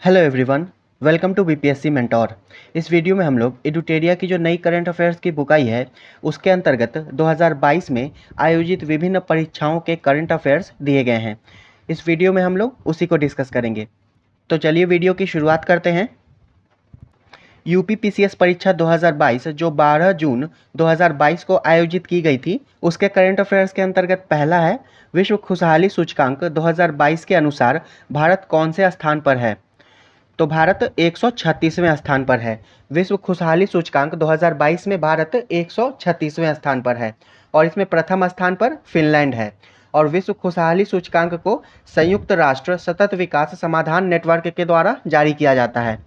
Hello everyone, welcome to BPSC mentor. इस video में हम लोग एडुटेरिया की जो नई करंट अफेयर्स की बुक आई है उसके अंतर्गत 2022 में आयोजित विभिन्न परीक्षाओं के करंट अफेयर्स दिए गए हैं। इस वीडियो में हम लोग उसी को डिस्कस करेंगे। तो चलिए वीडियो की शुरुआत करते हैं। यूपी पीसीएस परीक्षा 2022 जो 12 जून 2022 को आयोजित की गई थी, उसके करंट अफेयर्स के अंतर्गत पहला है, विश्व खुशहाली सूचकांक 2022 के अनुसार भारत कौन से स्थान पर है? तो भारत 136वें स्थान पर है। विश्व खुशहाली सूचकांक 2022 में भारत 136वें स्थान पर है और इसमें प्रथम स्थान पर फिनलैंड है। और विश्व खुशहाली सूचकांक को संयुक्त राष्ट्र सतत विकास समाधान नेटवर्क के द्वारा जारी किया जाता है।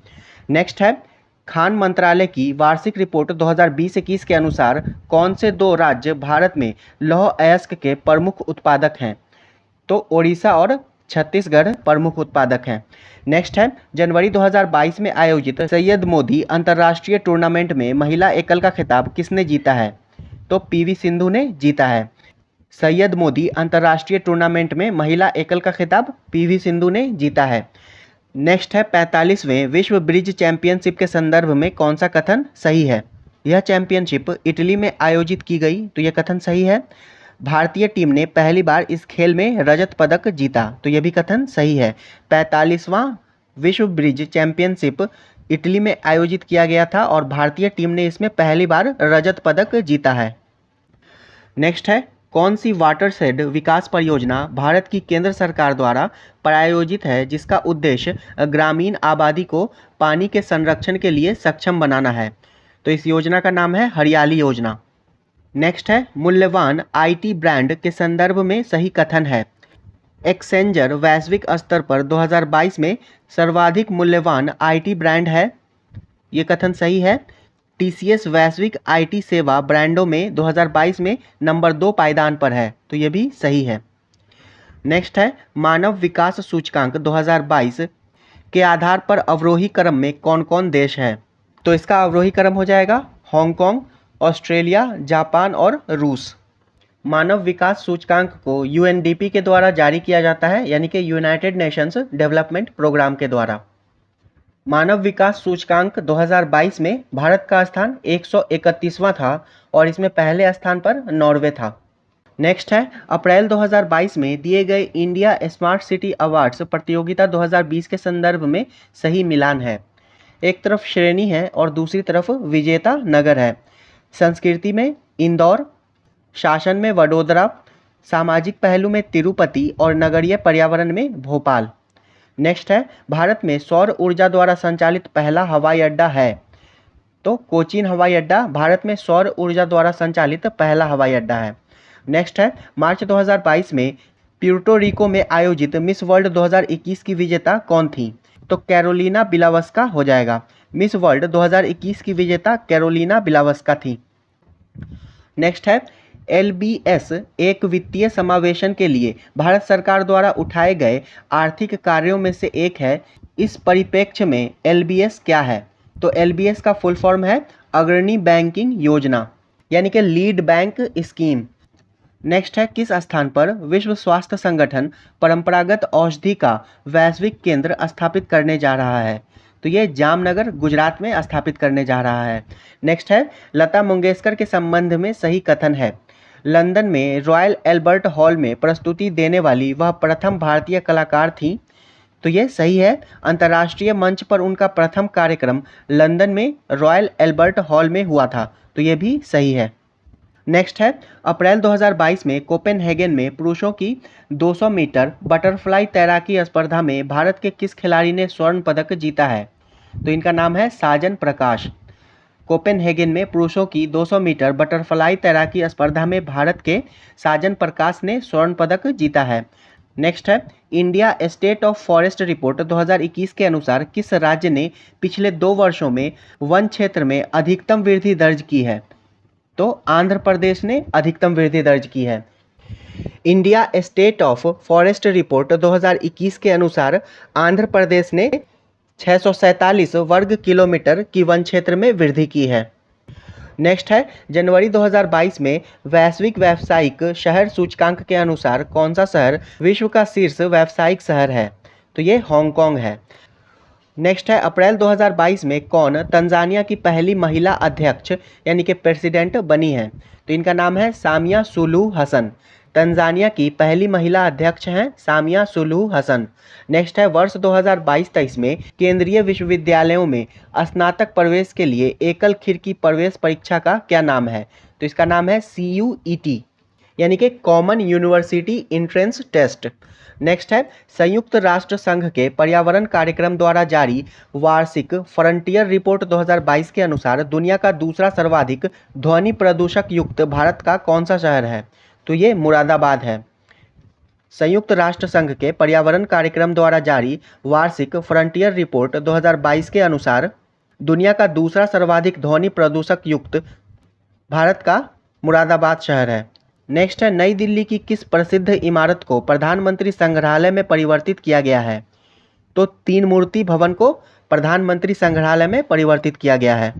नेक्स्ट है, खान मंत्रालय की वार्षिक रिपोर्ट 2020-21 के अनुसार कौन से दो राज्य भारत में लौह अयस्क के प्रमुख उत्पादक हैं? तो ओडिशा और छत्तीसगढ़ प्रमुख उत्पादक हैं। नेक्स्ट है, जनवरी 2022 में आयोजित सैयद मोदी अंतर्राष्ट्रीय टूर्नामेंट में महिला एकल का खिताब किसने जीता है? तो पीवी सिंधु ने जीता है। सैयद मोदी अंतर्राष्ट्रीय टूर्नामेंट में महिला एकल का खिताब पीवी सिंधु ने जीता है। नेक्स्ट है, 45वें विश्व ब्रिज चैंपियनशिप के संदर्भ में कौन सा कथन सही है? यह चैंपियनशिप इटली में आयोजित की गई, तो यह कथन सही है। भारतीय टीम ने पहली बार इस खेल में रजत पदक जीता, तो यह भी कथन सही है। 45वां विश्व ब्रिज चैंपियनशिप इटली में आयोजित किया गया था और भारतीय टीम ने इसमें पहली बार रजत पदक जीता है। नेक्स्ट है, कौन सी वाटरशेड विकास परियोजना भारत की केंद्र सरकार द्वारा प्रायोजित है जिसका उद्देश्य ग्रामीण आबादी को पानी के संरक्षण के लिए सक्षम बनाना है? तो इस योजना का नाम है हरियाली योजना। नेक्स्ट है, मूल्यवान आईटी ब्रांड के संदर्भ में सही कथन है। एक्सेंजर वैश्विक स्तर पर 2022 में सर्वाधिक मूल्यवान आईटी ब्रांड है, ये कथन सही है। टीसीएस वैश्विक आईटी सेवा ब्रांडों में 2022 में नंबर 2 पायदान पर है, तो ये भी सही है। नेक्स्ट है, मानव विकास सूचकांक 2022 के आधार पर अवरोही क्रम में कौन कौन देश है? तो इसका अवरोही क्रम हो जाएगा हांगकांग, ऑस्ट्रेलिया, जापान और रूस। मानव विकास सूचकांक को यूएनडीपी के द्वारा जारी किया जाता है, यानी कि यूनाइटेड नेशंस डेवलपमेंट प्रोग्राम के द्वारा। मानव विकास सूचकांक 2022 में भारत का स्थान 131वां था और इसमें पहले स्थान पर नॉर्वे था। नेक्स्ट है, अप्रैल 2022 में दिए गए इंडिया स्मार्ट सिटी अवार्ड्स प्रतियोगिता 2020 के संदर्भ में सही मिलान है। एक तरफ श्रेणी है और दूसरी तरफ विजेता नगर है। संस्कृति में इंदौर, शासन में वडोदरा, सामाजिक पहलू में तिरुपति और नगरीय पर्यावरण में भोपाल। नेक्स्ट है, भारत में सौर ऊर्जा द्वारा संचालित पहला हवाई अड्डा है। तो कोचीन हवाई अड्डा भारत में सौर ऊर्जा द्वारा संचालित पहला हवाई अड्डा है। नेक्स्ट है, मार्च 2022 में प्यूर्टो रिको में आयोजित मिस वर्ल्ड 2021 की विजेता कौन थी? तो कैरोलिना बिलावस्का हो जाएगा। मिस वर्ल्ड 2021 की विजेता कैरोलिना बिलावस्का थी। नेक्स्ट है, एलबीएस एक वित्तीय समावेशन के लिए भारत सरकार द्वारा उठाए गए आर्थिक कार्यों में से एक है। इस परिप्रेक्ष्य में एलबीएस क्या है? तो एलबीएस का फुल फॉर्म है अग्रणी बैंकिंग योजना, यानी कि लीड बैंक स्कीम। नेक्स्ट है, किस स्थान पर विश्व स्वास्थ्य संगठन परंपरागत औषधि का वैश्विक केंद्र स्थापित करने जा रहा है? तो ये जामनगर गुजरात में स्थापित करने जा रहा है। नेक्स्ट है, लता मंगेशकर के संबंध में सही कथन है। लंदन में रॉयल एल्बर्ट हॉल में प्रस्तुति देने वाली वह प्रथम भारतीय कलाकार थी, तो ये सही है। अंतर्राष्ट्रीय मंच पर उनका प्रथम कार्यक्रम लंदन में रॉयल एल्बर्ट हॉल में हुआ था, तो ये भी सही है। नेक्स्ट है, अप्रैल 2022 में कोपेनहेगन में पुरुषों की 200 मीटर बटरफ्लाई तैराकी स्पर्धा में भारत के किस खिलाड़ी ने स्वर्ण पदक जीता है? तो इनका नाम है साजन प्रकाश। कोपेनहेगन में पुरुषों की 200 मीटर बटरफ्लाई तैराकी स्पर्धा में भारत के साजन प्रकाश ने स्वर्ण पदक जीता है। नेक्स्ट है, India state of forest report 2021 के अनुसार किस राज्य ने पिछले 2 वर्षों में वन क्षेत्र में अधिकतम वृद्धि दर्ज की है? तो आंध्र प्रदेश ने अधिकतम वृद्धि दर्ज की है। India state of forest report 2021 के अनुसार आंध्र प्रदेश ने 647 वर्ग किलोमीटर की वन क्षेत्र में वृद्धि की है। नेक्स्ट है, जनवरी 2022 में वैश्विक व्यावसायिक शहर सूचकांक के अनुसार कौन सा शहर विश्व का शीर्ष व्यावसायिक शहर है? तो ये हांगकांग है। नेक्स्ट है अप्रैल 2022 में कौन तंजानिया की पहली महिला अध्यक्ष यानी कि प्रेसिडेंट बनी है? तो इनका नाम है सामिया सुलूहु हसन। तंजानिया की पहली महिला अध्यक्ष हैं सामिया सुलूहु हसन। नेक्स्ट है वर्ष 2022-23 में केंद्रीय विश्वविद्यालयों में स्नातक प्रवेश के लिए एकल खिड़की प्रवेश परीक्षा का क्या नाम है? तो इसका नाम है CUET यानी कि common university entrance test. Next है संयुक्त राष्ट्र संघ के पर्यावरण कार्यक्रम द्वारा जारी वार्षिक फ्रंटियर रिपोर्ट 2022 के अनुसार दुनिया का दूसरा सर्वाधिक ध्वनि प्रदूषक युक्त भारत का कौन सा शहर है? तो ये मुरादाबाद है। संयुक्त राष्ट्र संघ के पर्यावरण कार्यक्रम द्वारा जारी वार्षिक फ्रंटियर रिपोर्ट 2022 के अनुसार दुनिया का दूसरा सर्वाधिक ध्वनि प्रदूषक युक्त भारत का मुरादाबाद शहर है। नेक्स्ट है नई दिल्ली की किस प्रसिद्ध इमारत को प्रधानमंत्री संग्रहालय में परिवर्तित किया गया है? तो तीन मूर्ति भवन को प्रधानमंत्री संग्रहालय में परिवर्तित किया गया है।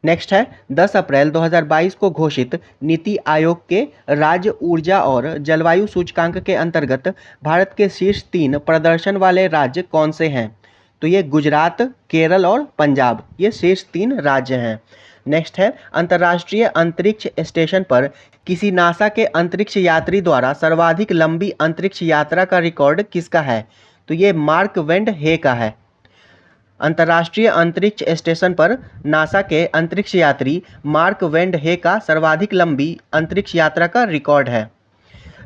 नेक्स्ट है 10 अप्रैल 2022 को घोषित नीति आयोग के राज्य ऊर्जा और जलवायु सूचकांक के अंतर्गत भारत के शीर्ष 3 प्रदर्शन वाले राज्य कौन से हैं? तो ये गुजरात, केरल और पंजाब, ये शीर्ष 3 राज्य हैं। नेक्स्ट है अंतर्राष्ट्रीय अंतरिक्ष स्टेशन पर किसी नासा के अंतरिक्ष यात्री द्वारा सर्वाधिक लंबी अंतरिक्ष यात्रा का रिकॉर्ड किसका है? तो ये मार्क वेंड हे का है। अंतर्राष्ट्रीय अंतरिक्ष स्टेशन पर नासा के अंतरिक्ष यात्री मार्क वेंड हे का सर्वाधिक लंबी अंतरिक्ष यात्रा का रिकॉर्ड है।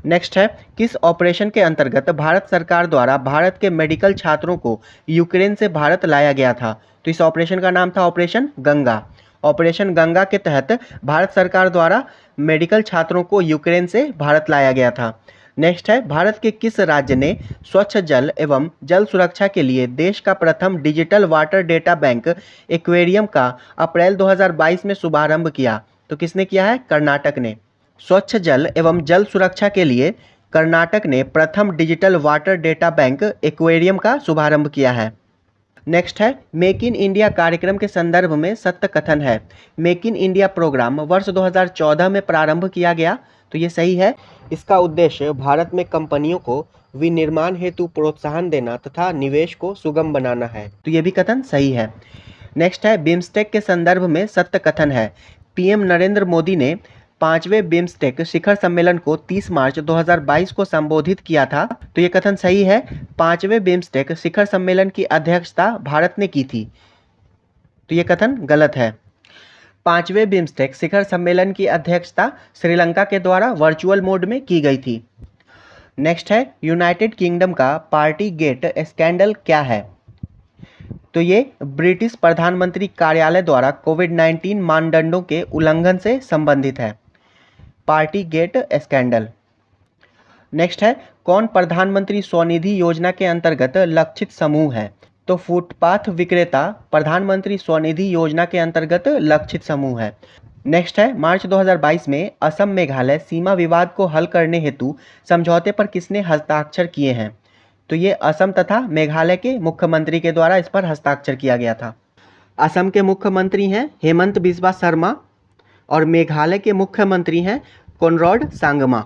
नेक्स्ट है किस ऑपरेशन के अंतर्गत भारत सरकार द्वारा भारत के मेडिकल छात्रों को यूक्रेन से भारत लाया गया था? तो इस ऑपरेशन का नाम था ऑपरेशन गंगा। ऑपरेशन गंगा के तहत भारत सरकार द्वारा मेडिकल छात्रों को यूक्रेन से भारत लाया गया था। नेक्स्ट है भारत के किस राज्य ने स्वच्छ जल एवं जल सुरक्षा के लिए देश का प्रथम digital water data bank aquarium का अप्रैल 2022 में शुभारंभ किया? तो किसने किया है? कर्नाटक ने। स्वच्छ जल एवं जल सुरक्षा के लिए कर्नाटक ने प्रथम digital water data bank aquarium का शुभारंभ किया है। नेक्स्ट है मेक इन इंडिया कार्यक्रम के संदर्भ में सत्य कथन है। मेक इन इंडिया प्रोग्राम वर्ष 2014 में प्रारंभ किया गया, तो ये सही है। इसका उद्देश्य भारत में कंपनियों को विनिर्माण हेतु प्रोत्साहन देना तथा निवेश को सुगम बनाना है, तो ये भी कथन सही है। नेक्स्ट है बिम्स्टेक के संदर्भ में सत्य कथन है। पीएम नरेंद्र मोदी ने 5वें बिम्स्टेक शिखर सम्मेलन को 30 मार्च 2022 को संबोधित किया था, तो ये कथन सही है। 5वें बिम्स्टेक शिखर सम्मेलन की अध्यक्षता भारत ने की थी, तो ये कथन गलत है। 5वें बिम्स्टेक शिखर सम्मेलन की अध्यक्षता श्रीलंका के द्वारा वर्चुअल मोड में की गई थी। नेक्स्ट है यूनाइटेड किंगडम का पार्टी गेट स्कैंडल क्या है? तो ये ब्रिटिश प्रधानमंत्री कार्यालय द्वारा कोविड-19 मानदंडों के उल्लंघन से संबंधित है, पार्टी गेट स्कैंडल। नेक्स्ट है कौन प्रधानमंत्री स्वनिधि योजना के अंतर्गत लक्षित समूह है? तो फुटपाथ विक्रेता प्रधानमंत्री स्वनिधि योजना के अंतर्गत लक्षित समूह है। नेक्स्ट है मार्च 2022 में असम मेघालय सीमा विवाद को हल करने हेतु समझौते पर किसने हस्ताक्षर किए हैं? तो ये असम तथा मेघालय के मुख्यमंत्री के द्वारा इस पर हस्ताक्षर किया गया था। असम के मुख्यमंत्री हैं हेमंत बिस्वा शर्मा और मेघालय के मुख्यमंत्री हैं कोनराड सांगमा।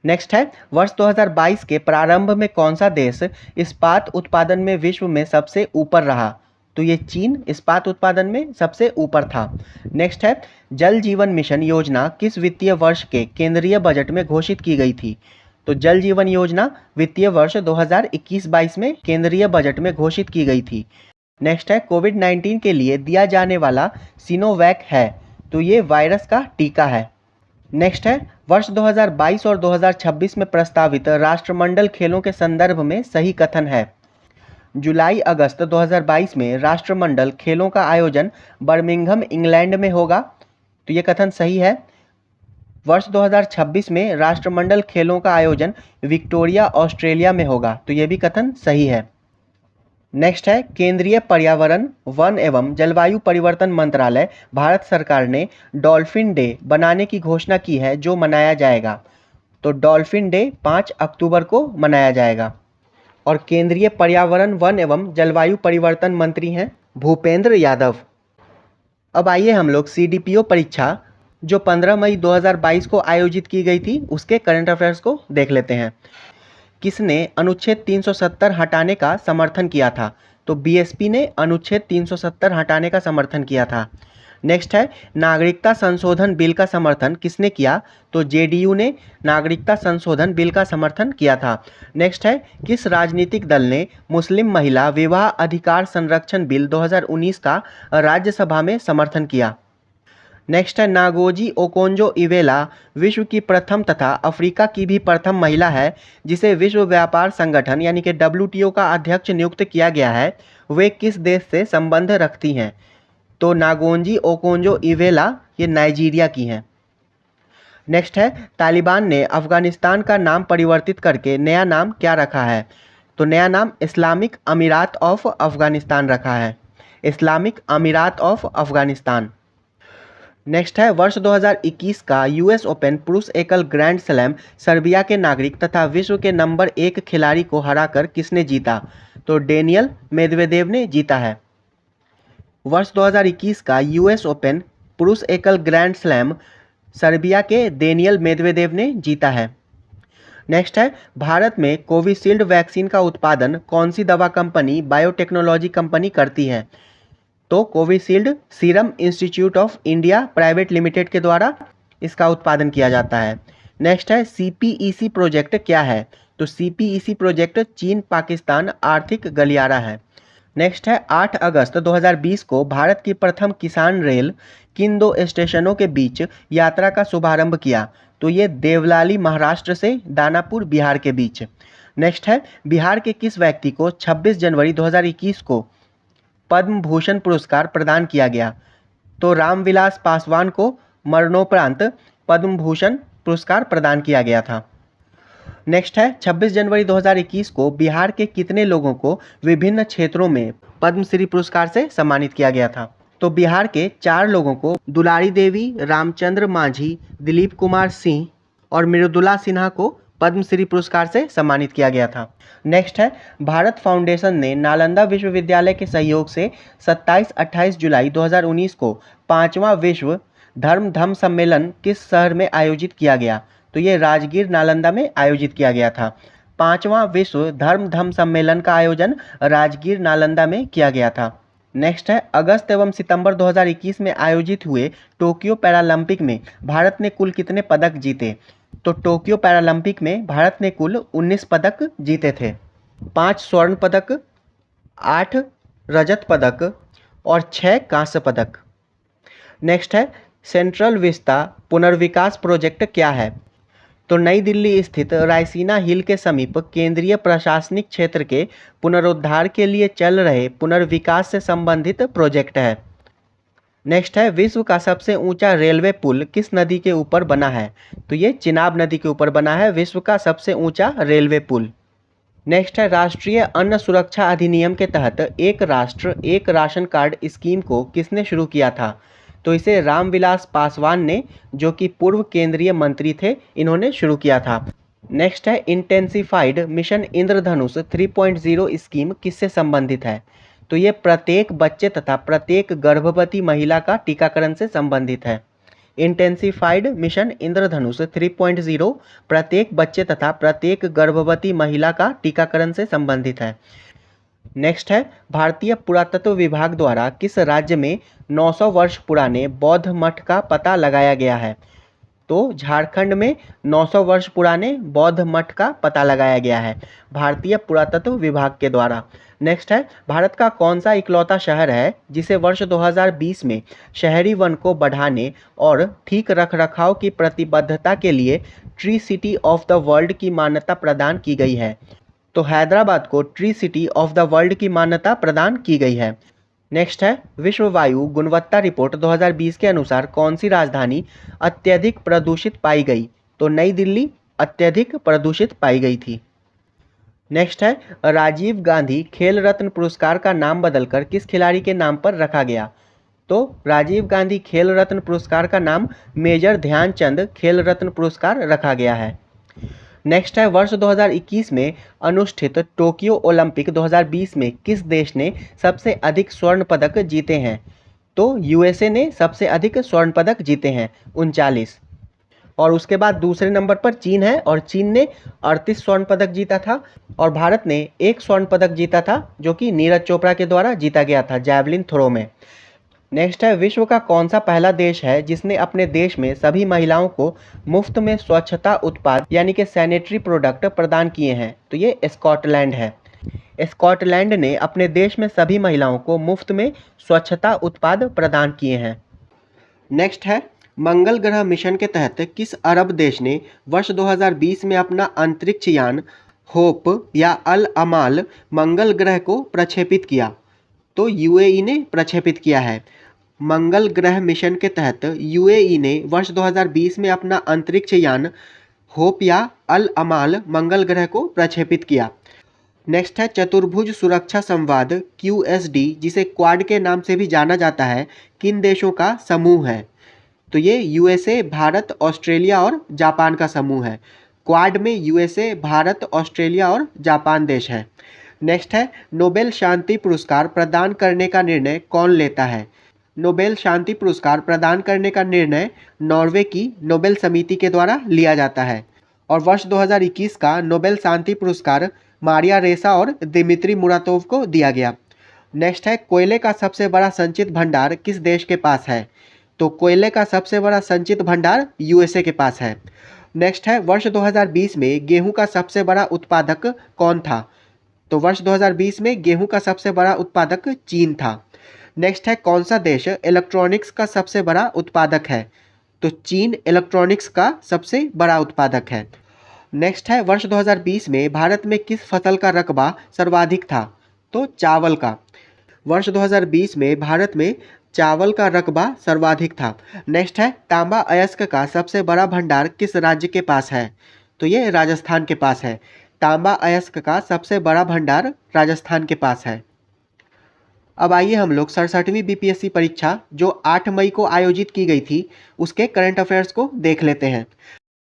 नेक्स्ट है वर्ष 2022 के प्रारंभ में कौन सा देश इस्पात उत्पादन में विश्व में सबसे ऊपर रहा? तो ये चीन इस्पात उत्पादन में सबसे ऊपर था। नेक्स्ट है जल जीवन मिशन योजना किस वित्तीय वर्ष के केंद्रीय बजट में घोषित की गई थी? तो जल जीवन योजना वित्तीय वर्ष 2021-22 में केंद्रीय बजट में घोषित की गई थी। नेक्स्ट है कोविड-19 के लिए दिया जाने वाला सिनोवैक है, तो ये वायरस का टीका है। नेक्स्ट है वर्ष 2022 और 2026 में प्रस्तावित राष्ट्रमंडल खेलों के संदर्भ में सही कथन है। जुलाई अगस्त 2022 में राष्ट्रमंडल खेलों का आयोजन बर्मिंघम इंग्लैंड में होगा, तो ये कथन सही है। वर्ष 2026 में राष्ट्रमंडल खेलों का आयोजन विक्टोरिया ऑस्ट्रेलिया में होगा, तो ये भी कथन सही है। नेक्स्ट है केंद्रीय पर्यावरण वन एवं जलवायु परिवर्तन मंत्रालय भारत सरकार ने डॉल्फिन डे बनाने की घोषणा की है जो मनाया जाएगा, तो डॉल्फिन डे 5 अक्टूबर को मनाया जाएगा। और केंद्रीय पर्यावरण वन एवं जलवायु परिवर्तन मंत्री हैं भूपेंद्र यादव। अब आइए हम लोग CDPO परीक्षा जो 15 मई 2022 को आयोजित की गई थी उसके करंट अफेयर्स को देख लेते हैं। किसने अनुच्छेद 370 हटाने का समर्थन किया था? तो बीएसपी ने अनुच्छेद 370 हटाने का समर्थन किया था। नेक्स्ट है नागरिकता संशोधन बिल का समर्थन किसने किया? तो जेडीयू ने नागरिकता संशोधन बिल का समर्थन किया था। नेक्स्ट है किस राजनीतिक दल ने मुस्लिम महिला विवाह अधिकार संरक्षण बिल 2019 का राज्यसभा में समर्थन किया? नेक्स्ट है नागोजी ओकोंजो-इवेला विश्व की प्रथम तथा अफ्रीका की भी प्रथम महिला है जिसे विश्व व्यापार संगठन यानी कि WTO का अध्यक्ष नियुक्त किया गया है। वे किस देश से संबंध रखती हैं? तो नागोजी ओकोंजो-इवेला ये नाइजीरिया की हैं। नेक्स्ट है तालिबान ने अफगानिस्तान का नाम परिवर्तित करके नया नाम क्या रखा है? तो नया नाम इस्लामिक अमीरात ऑफ अफगानिस्तान रखा है। इस्लामिक अमीरात ऑफ अफगानिस्तान। नेक्स्ट है वर्ष 2021 का यूएस ओपन पुरुष एकल ग्रैंड स्लैम सर्बिया के नागरिक तथा विश्व के नंबर 1 खिलाड़ी को हराकर किसने जीता? तो डेनियल मेदवेदेव ने जीता है। वर्ष 2021 का यूएस ओपन पुरुष एकल ग्रैंड स्लैम सर्बिया के डेनियल मेदवेदेव ने जीता है। नेक्स्ट है भारत में कोविशील्ड वैक्सीन का उत्पादन कौन सी दवा कंपनी बायोटेक्नोलॉजी कंपनी करती है? तो Covishield serum institute of India private limited के द्वारा इसका उत्पादन किया जाता है। नेक्स्ट है CPEC प्रोजेक्ट क्या है? तो CPEC प्रोजेक्ट चीन पाकिस्तान आर्थिक गलियारा है। नेक्स्ट है 8 अगस्त 2020 को भारत की प्रथम किसान रेल किन 2 स्टेशनों के बीच यात्रा का शुभारंभ किया? तो ये देवलाली महाराष्ट्र से दानापुर बिहार के बीच। नेक्स्ट है बिहार के किस व्यक्ति को 26 जनवरी 2021 को पद्म भूषण पुरस्कार प्रदान किया गया? तो रामविलास पासवान को मरणोपरांत पद्म भूषण पुरस्कार प्रदान किया गया था। नेक्स्ट है 26 जनवरी 2021 को बिहार के कितने लोगों को विभिन्न क्षेत्रों में पद्मश्री पुरस्कार से सम्मानित किया गया था? तो बिहार के 4 लोगों को दुलारी देवी, रामचंद्र मांझी, दिलीप कुमार सिंह और मृदुला सिन्हा को पद्मश्री पुरस्कार से सम्मानित किया गया था। नेक्स्ट है भारत फाउंडेशन ने नालंदा विश्वविद्यालय के सहयोग से 27-28 जुलाई 2019 को 5वां विश्व धर्म सम्मेलन किस शहर में आयोजित किया गया? तो ये राजगीर नालंदा में आयोजित किया गया था। 5वां विश्व धर्म सम्मेलन का आयोजन राजगीर नालंदा में किया गया था। नेक्स्ट है अगस्त एवं सितंबर 2021 में आयोजित हुए टोक्यो पैरालंपिक में भारत ने कुल कितने पदक जीते? तो टोक्यो पैरालंपिक में भारत ने कुल 19 पदक जीते थे। 5 स्वर्ण पदक, 8 रजत पदक और 6 कांस्य पदक। नेक्स्ट है सेंट्रल विस्ता पुनर्विकास प्रोजेक्ट क्या है? तो नई दिल्ली स्थित रायसीना हिल के समीप केंद्रीय प्रशासनिक क्षेत्र के पुनरुद्धार के लिए चल रहे पुनर्विकास से संबंधित प्रोजेक्ट है। नेक्स्ट है विश्व का सबसे ऊंचा रेलवे पुल किस नदी के ऊपर बना है? तो ये चिनाब नदी के ऊपर बना है विश्व का सबसे ऊंचा रेलवे पुल। नेक्स्ट है राष्ट्रीय अन्न सुरक्षा अधिनियम के तहत एक राष्ट्र एक राशन कार्ड स्कीम को किसने शुरू किया था? तो इसे रामविलास पासवान ने, जो कि पूर्व केंद्रीय मंत्री थे, इन्होंने शुरू किया था। नेक्स्ट है इंटेंसिफाइड मिशन इंद्रधनुष 3.0 स्कीम किससे संबंधित है? तो ये प्रत्येक बच्चे तथा प्रत्येक गर्भवती महिला का टीकाकरण से संबंधित है। इंटेंसिफाइड मिशन इंद्रधनुष 3.0 प्रत्येक बच्चे तथा प्रत्येक गर्भवती महिला का टीकाकरण से संबंधित है। नेक्स्ट है भारतीय पुरातत्व विभाग द्वारा किस राज्य में 900 वर्ष पुराने बौद्ध मठ का पता लगाया गया है? तो झारखंड में 900 वर्ष पुराने बौद्ध मठ का पता लगाया गया है भारतीय पुरातत्व विभाग के द्वारा। नेक्स्ट है भारत का कौन सा इकलौता शहर है जिसे वर्ष 2020 में शहरी वन को बढ़ाने और ठीक रखरखाव की प्रतिबद्धता के लिए tree city of the world की मान्यता प्रदान की गई है? तो हैदराबाद को tree city of the world की मान्यता प्रदान की गई है। नेक्स्ट है विश्व वायु गुणवत्ता रिपोर्ट 2020 के अनुसार कौन सी राजधानी अत्यधिक प्रदूषित पाई गई? तो नई दिल्ली अत्यधिक प्रदूषित पाई गई थी। नेक्स्ट है राजीव गांधी खेल रत्न पुरस्कार का नाम बदलकर किस खिलाड़ी के नाम पर रखा गया? तो राजीव गांधी खेल रत्न पुरस्कार का नाम मेजर ध्यानचंद खेल रत्न पुरस्कार रखा गया है। नेक्स्ट है वर्ष 2021 में अनुष्ठित टोक्यो ओलंपिक 2020 में किस देश ने सबसे अधिक स्वर्ण पदक जीते हैं? तो यूएसए ने सबसे अधिक स्वर्ण पदक जीते हैं 39। और उसके बाद दूसरे नंबर पर चीन है और चीन ने 38 स्वर्ण पदक जीता था और भारत ने 1 स्वर्ण पदक जीता था जो कि नीरज चोपड़ा के द्वारा जीता गया था जैवलिन थ्रो में। नेक्स्ट है, विश्व का कौन सा पहला देश है जिसने अपने देश में सभी महिलाओं को मुफ्त में स्वच्छता उत्पाद यानी कि सैनिटरी प्रोडक्ट प्रदान किए हैं? तो ये स्कॉटलैंड है। स्कॉटलैंड ने अपने देश में सभी महिलाओं को मुफ्त में स्वच्छता उत्पाद प्रदान किए हैं। नेक्स्ट है, मंगल ग्रह मिशन के तहत किस अरब देश ने वर्ष 2020 में अपना अंतरिक्ष यान होप या अल अमाल मंगल ग्रह को प्रक्षेपित किया? तो यूएई ने प्रक्षेपित किया है। मंगल ग्रह मिशन के तहत यूएई ने वर्ष 2020 में अपना अंतरिक्ष यान होप या अल अमाल मंगल ग्रह को प्रक्षेपित किया। नेक्स्ट है, चतुर्भुज सुरक्षा संवाद QSD जिसे क्वाड के नाम से भी जाना जाता है किन देशों का समूह है? तो ये यूएसए, भारत, ऑस्ट्रेलिया और जापान का समूह है। क्वाड में यूएसए, भारत, ऑस्ट्रेलिया और जापान देश है। नेक्स्ट है, नोबेल शांति पुरस्कार प्रदान करने का निर्णय कौन लेता है? नोबेल शांति पुरस्कार प्रदान करने का निर्णय नॉर्वे की नोबेल समिति के द्वारा लिया जाता है और वर्ष 2021 का नोबेल शांति पुरस्कार मारिया रेसा और दिमित्री मुरातोव को दिया गया। नेक्स्ट है, कोयले का सबसे बड़ा संचित भंडार किस देश के पास है? तो कोयले का सबसे बड़ा संचित भंडार यूएसए के पास है। नेक्स्ट है, वर्ष 2020 में गेहूं का सबसे बड़ा उत्पादक कौन था? तो वर्ष 2020 में गेहूं का सबसे बड़ा उत्पादक चीन था। नेक्स्ट है, कौन सा देश इलेक्ट्रॉनिक्स का सबसे बड़ा उत्पादक है? तो चीन इलेक्ट्रॉनिक्स का सबसे बड़ा उत्पादक है। नेक्स्ट है, वर्ष 2020 में भारत में किस फसल का रकबा सर्वाधिक था? तो चावल का। वर्ष 2020 में भारत में चावल का रकबा सर्वाधिक था। नेक्स्ट है, तांबा अयस्क का सबसे बड़ा भंडार किस राज्य के पास है? तो ये राजस्थान के पास है। तांबा अयस्क का सबसे बड़ा भंडार राजस्थान के पास है। अब आइए हम लोग 67वीं बीपीएससी परीक्षा जो 8 मई को आयोजित की गई थी उसके करंट अफेयर्स को देख लेते हैं।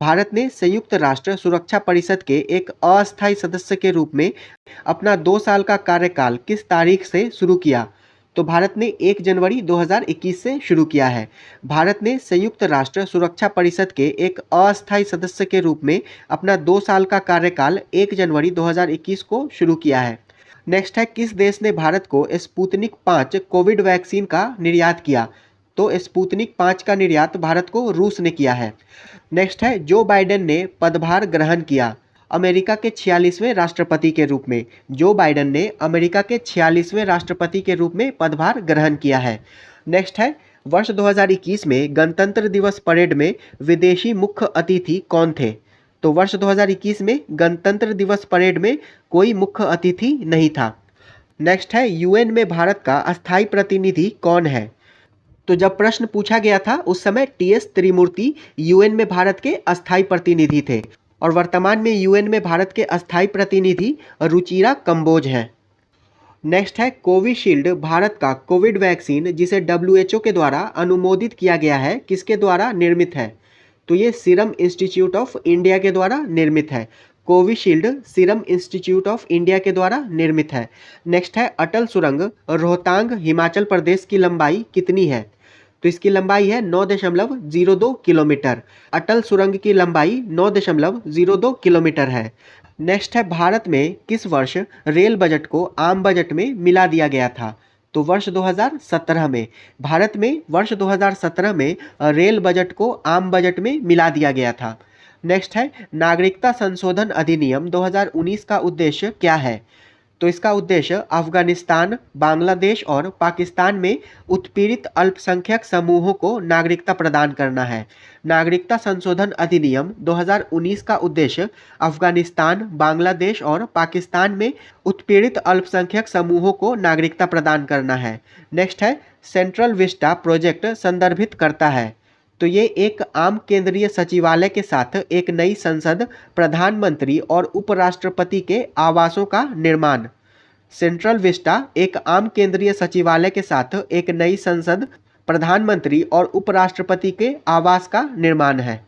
भारत ने संयुक्त राष्ट्र सुरक्षा परिषद के एक अस्थायी सदस्य के रूप में अपना 2 साल का कार्यकाल किस तारीख से शुरू किया? तो भारत ने 1 जनवरी 2021 से शुरू किया है। भारत ने संयुक्त राष्ट्र सुरक्षा परिषद के एक अस्थायी सदस्य के रूप में अपना 2 साल का कार्यकाल 1 जनवरी 2021 को शुरू किया है। नेक्स्ट है, किस देश ने भारत को स्पुतनिक 5 कोविड वैक्सीन का निर्यात किया? तो स्पुतनिक 5 का निर्यात भारत को रूस ने किया है। नेक्स्ट है, जो बाइडेन ने पदभार ग्रहण किया अमेरिका के 46वें राष्ट्रपति के रूप में। जो बाइडेन ने अमेरिका के 46वें राष्ट्रपति के रूप में पदभार ग्रहण किया है। नेक्स्ट है, वर्ष 2021 में गणतंत्र दिवस परेड में विदेशी मुख्य अतिथि कौन थे? तो वर्ष 2021 में गणतंत्र दिवस परेड में कोई मुख्य अतिथि नहीं था। नेक्स्ट है, यूएन में भारत का अस्थायी प्रतिनिधि कौन है? तो जब प्रश्न पूछा गया था उस समय TS त्रिमूर्ति यूएन में भारत के अस्थायी प्रतिनिधि थे और वर्तमान में यूएन में भारत के अस्थायी प्रतिनिधि रुचिरा कंबोज हैं। नेक्स्ट है, कोविशील्ड भारत का कोविड वैक्सीन जिसे WHO के द्वारा अनुमोदित किया गया है किसके द्वारा निर्मित है? तो ये सीरम इंस्टीट्यूट ऑफ इंडिया के द्वारा निर्मित है। Covishield serum institute of India के द्वारा निर्मित है। नेक्स्ट है, अटल सुरंग रोहतांग हिमाचल प्रदेश की लंबाई कितनी है? तो इसकी लंबाई है 9.02 किलोमीटर। अटल सुरंग की लंबाई 9.02 किलोमीटर है। नेक्स्ट है, भारत में किस वर्ष रेल बजट को आम बजट में मिला दिया गया था? तो वर्ष 2017 में। भारत में वर्ष 2017 में रेल बजट को आम बजट में मिला दिया गया था। नेक्स्ट है, नागरिकता संशोधन अधिनियम 2019 का उद्देश्य क्या है? तो इसका उद्देश्य अफगानिस्तान, बांग्लादेश और पाकिस्तान में उत्पीड़ित अल्पसंख्यक समूहों को नागरिकता प्रदान करना है। नागरिकता संशोधन अधिनियम 2019 का उद्देश्य अफगानिस्तान, बांग्लादेश और पाकिस्तान में उत्पीड़ित अल्पसंख्यक समूहों को नागरिकता प्रदान करना है। नेक्स्ट है, सेंट्रल विस्टा प्रोजेक्ट संदर्भित करता है। तो ये एक आम केंद्रीय सचिवालय के साथ एक नई संसद, प्रधानमंत्री और उपराष्ट्रपति के आवासों का निर्माण। सेंट्रल विस्टा एक आम केंद्रीय सचिवालय के साथ एक नई संसद, प्रधानमंत्री और उपराष्ट्रपति के आवास का निर्माण है।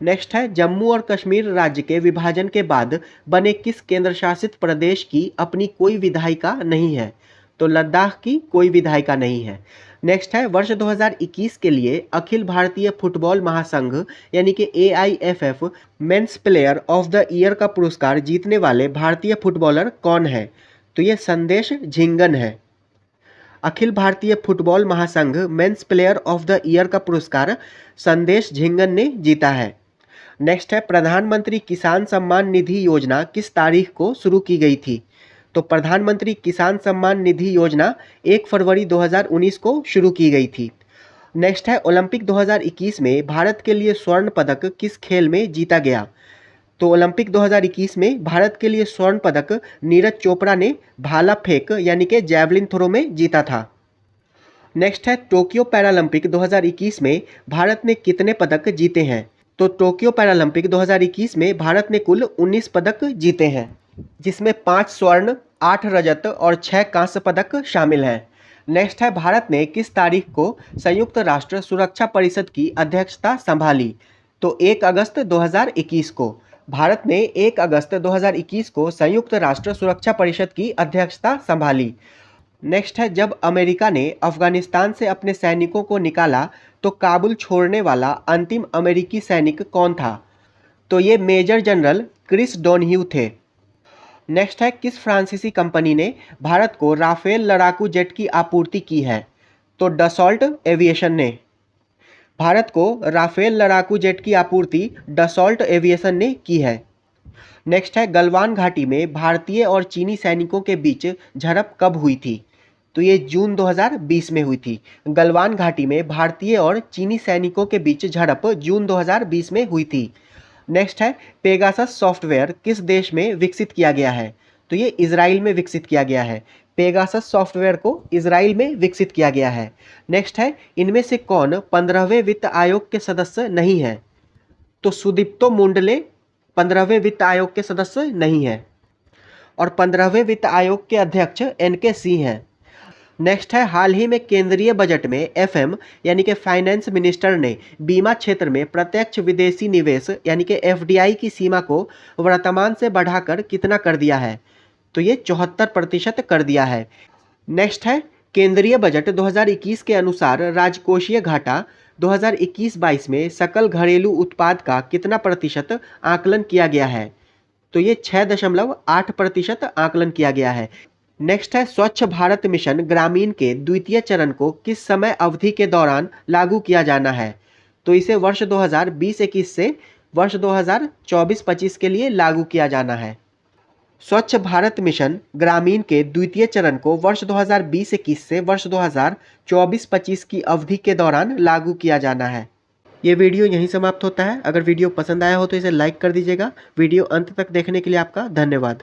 नेक्स्ट है, जम्मू और कश्मीर राज्य के विभाजन के बाद बने किस केंद्र शासित प्रदेश की अपनी कोई विधायिका नहीं है? तो लद्दाख की कोई विधायिका नहीं है। नेक्स्ट है वर्ष 2021 के लिए अखिल भारतीय फुटबॉल महासंघ यानी कि AIFF men's player of the year का पुरस्कार जीतने वाले भारतीय फुटबॉलर कौन है? तो ये संदेश झिंगन है। अखिल भारतीय फुटबॉल महासंघ men's player of the year का पुरस्कार संदेश झिंगन ने जीता है। नेक्स्ट है प्रधानमंत्री किसान सम्मान निधि योजना किस तारीख को शुरू की गई थी? तो प्रधानमंत्री किसान सम्मान निधि योजना 1 फरवरी 2019 को शुरू की गई थी। नेक्स्ट है ओलंपिक 2021 में भारत के लिए स्वर्ण पदक किस खेल में जीता गया? तो ओलंपिक 2021 में भारत के लिए स्वर्ण पदक नीरज चोपड़ा ने भाला फेंक यानी कि जैवलिन थ्रो में जीता था। नेक्स्ट है टोक्यो पैरालंपिक 2021 में भारत ने कितने पदक जीते हैं? तो टोक्यो पैरालंपिक 2021 में भारत ने कुल 19 पदक जीते हैं, जिसमें 5 स्वर्ण, 8 रजत और 6 कांस्य पदक शामिल हैं। नेक्स्ट है भारत ने किस तारीख को संयुक्त राष्ट्र सुरक्षा परिषद की अध्यक्षता संभाली? तो 1 अगस्त 2021 को। भारत ने 1 अगस्त 2021 को संयुक्त राष्ट्र सुरक्षा परिषद की अध्यक्षता संभाली। नेक्स्ट है जब अमेरिका ने अफगानिस्तान से अपने सैनिकों को निकाला तो काबुल छोड़ने वाला अंतिम अमेरिकी सैनिक कौन था? तो ये मेजर जनरल क्रिस डोनह्यू थे। नेक्स्ट है किस फ्रांसीसी कंपनी ने भारत को राफेल लड़ाकू जेट की आपूर्ति की है? तो डसॉल्ट एविएशन ने। भारत को राफेल लड़ाकू जेट की आपूर्ति डसॉल्ट एविएशन ने की है। नेक्स्ट है गलवान घाटी में भारतीय और चीनी सैनिकों के बीच झड़प कब हुई थी? तो ये जून 2020 में हुई थी। गलवान घाटी में भारतीय और चीनी सैनिकों के बीच झड़प जून 2020 में हुई थी। नेक्स्ट है पेगासस सॉफ्टवेयर किस देश में विकसित किया गया है? तो ये इजराइल में विकसित किया गया है। पेगासस सॉफ्टवेयर को इजराइल में विकसित किया गया है। नेक्स्ट है इनमें से कौन 15वें वित्त आयोग के सदस्य नहीं है? तो सुदीप्तो मुंडले 15वें वित्त आयोग के सदस्य नहीं है और 15वें वित्त आयोग के अध्यक्ष NK सिंह हैं। नेक्स्ट है हाल ही में केंद्रीय बजट में FM यानी कि फाइनेंस मिनिस्टर ने बीमा क्षेत्र में प्रत्यक्ष विदेशी निवेश यानी कि FDI की सीमा को वर्तमान से बढ़ाकर कितना कर दिया है? तो ये 74% कर दिया है। नेक्स्ट है केंद्रीय बजट 2021 के अनुसार राजकोषीय घाटा 2021-22 में सकल घरेलू उत्पाद का कितना प्रतिशत आकलन किया गया है? तो ये 6.8% आकलन किया गया है। नेक्स्ट है स्वच्छ भारत मिशन ग्रामीण के द्वितीय चरण को किस समय अवधि के दौरान लागू किया जाना है? तो इसे वर्ष 2020-21 से वर्ष 2024-25 के लिए लागू किया जाना है। स्वच्छ भारत मिशन ग्रामीण के द्वितीय चरण को वर्ष 2020-21 से वर्ष 2024-25 की अवधि के दौरान लागू किया जाना है। ये वीडियो यहीं समाप्त होता है। अगर वीडियो पसंद आया हो तो इसे लाइक कर दीजिएगा। वीडियो अंत तक देखने के लिए आपका धन्यवाद।